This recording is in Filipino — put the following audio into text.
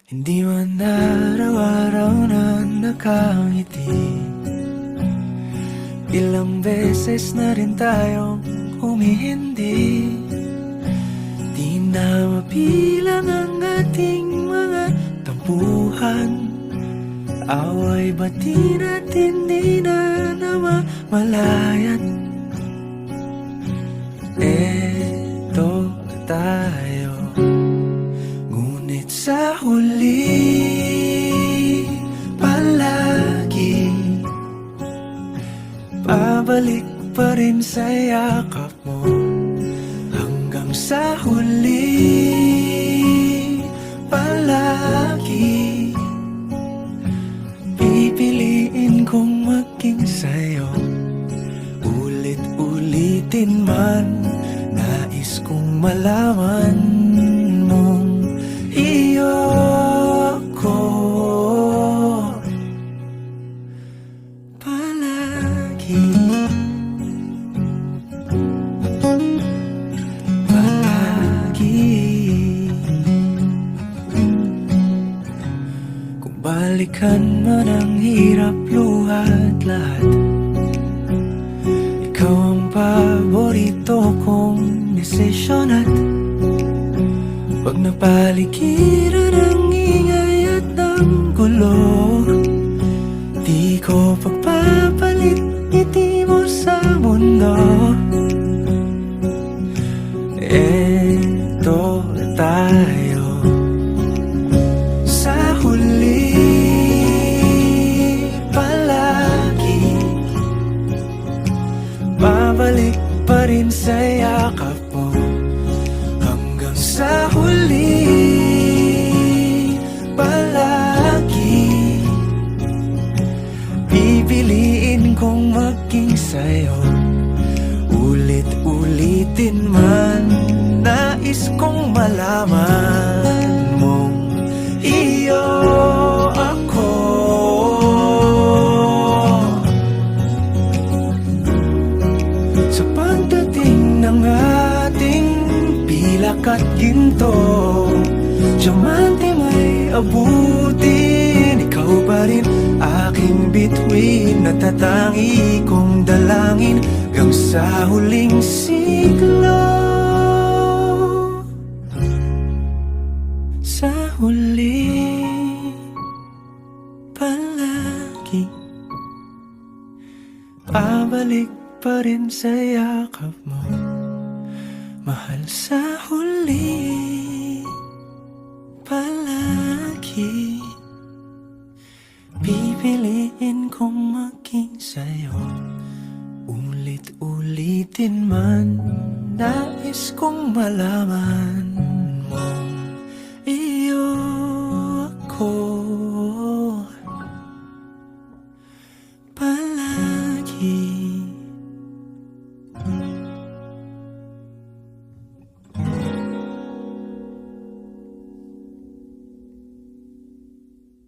Hindi man araw-araw na nakangiti. Ilang beses na rin tayong humihindi. Di na mabilang ang ating mga tampuhan. Away bati natin di na namamalayat. Eto tayo, ngunit sa huli palagi pabalik pa rin sa yakap mo. Hanggang sa huli palagi pipiliin kong maging sa'yo. Ulit-ulitin man, nais kong malaman mong iyo ako palagi. Kung balikan man ang hirap, luhat lahat, ikaw ang paborito kong desisyon. At pag napaligiran ang ingay at ang gulo, di ko pagpapalit ngiti mo sa mundo. Eto tayo sa huli palagi, babalik pa rin sa yakap mo. Hanggang sa huli palagi pipiliin kong maging sa'yo. Ulit-ulitin man, nais kong malaman mong iyo ako. Sa pagdating ng ating pilak at ginto, diamante may abutin, ikaw pa rin aking bituin. Natatangi kong dalangin hanggang sa huling siglo. Sa huli palagi pabalik pa rin sa yakap mo, mahal. Sa huli palagi pipiliin kong maging sa'yo. Ulit-ulitin man, nais kong malaman